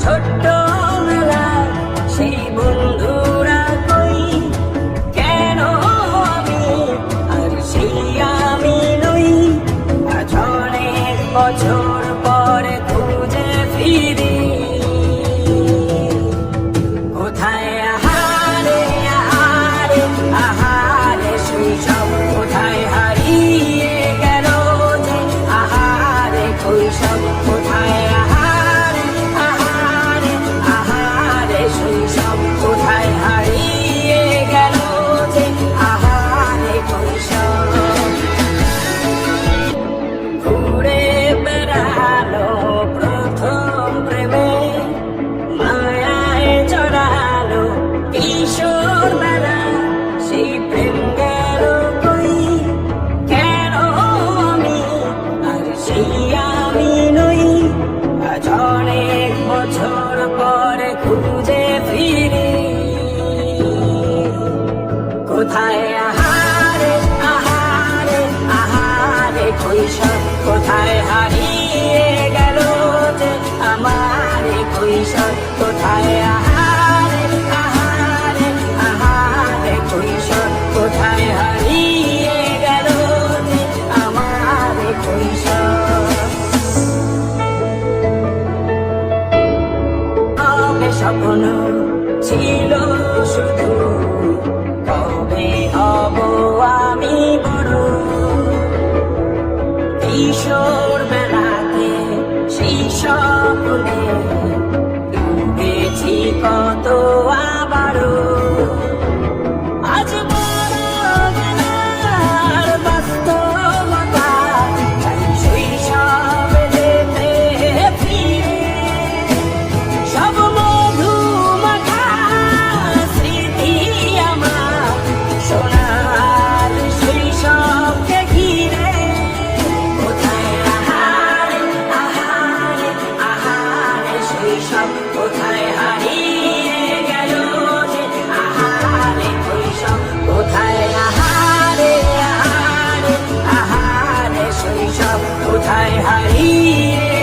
ছোট্টবেলার সেই বন্ধুরা কই, কেন আমি আর সেই আমি নই। আজ অনেক বছর পরে খুঁজে ফিরি, কোথায় আহারে আহারে আহারে শৈশব, কোথায় হারিয়ে গেল যে আহারে কৈশব, কোথায় আহারে আহারে আহারে শৈশব, কোথায় হারিয়ে গেল যে আহারে কৈশব। ঘুরে বেড়ালো প্রথম প্রেমে, মায়ায় জড়ালো কিশোর বেলা, সেই প্রেম গেল কই, কেন আমি আর সেই আমি নই। আজ অনেক বছর পরে খুঁজে ফিরি, কোথায় আহারে আহারে আহারে কৈশব, কোথায় হারিয়ে গেল যে আমার কৈশব, কোথায় আহারে আহারে আহারে কৈশব, কোথায় হারিয়ে গেল যে আমার কৈশব। কবে স্বপ্ন ছিল শুধু, কবে হব আমি বড়। কিশোর বেলাতে সেই স্বপ্নে ডুবেছি কত আবারও, আজ বড় বেলার বাস্তবতা, চাই শৈশবে যেতে ফিরে। সব মধুমাখা স্মৃতি আমার সোনার শৈশবকে ঘিরে, কোথায় আহারে আহারে আহারে শৈশব, কোথায় হারিয়ে গেল যে আহারে কৈশব, কোথায় আহারে আহারে আহারে শৈশব, কোথায় হারিয়ে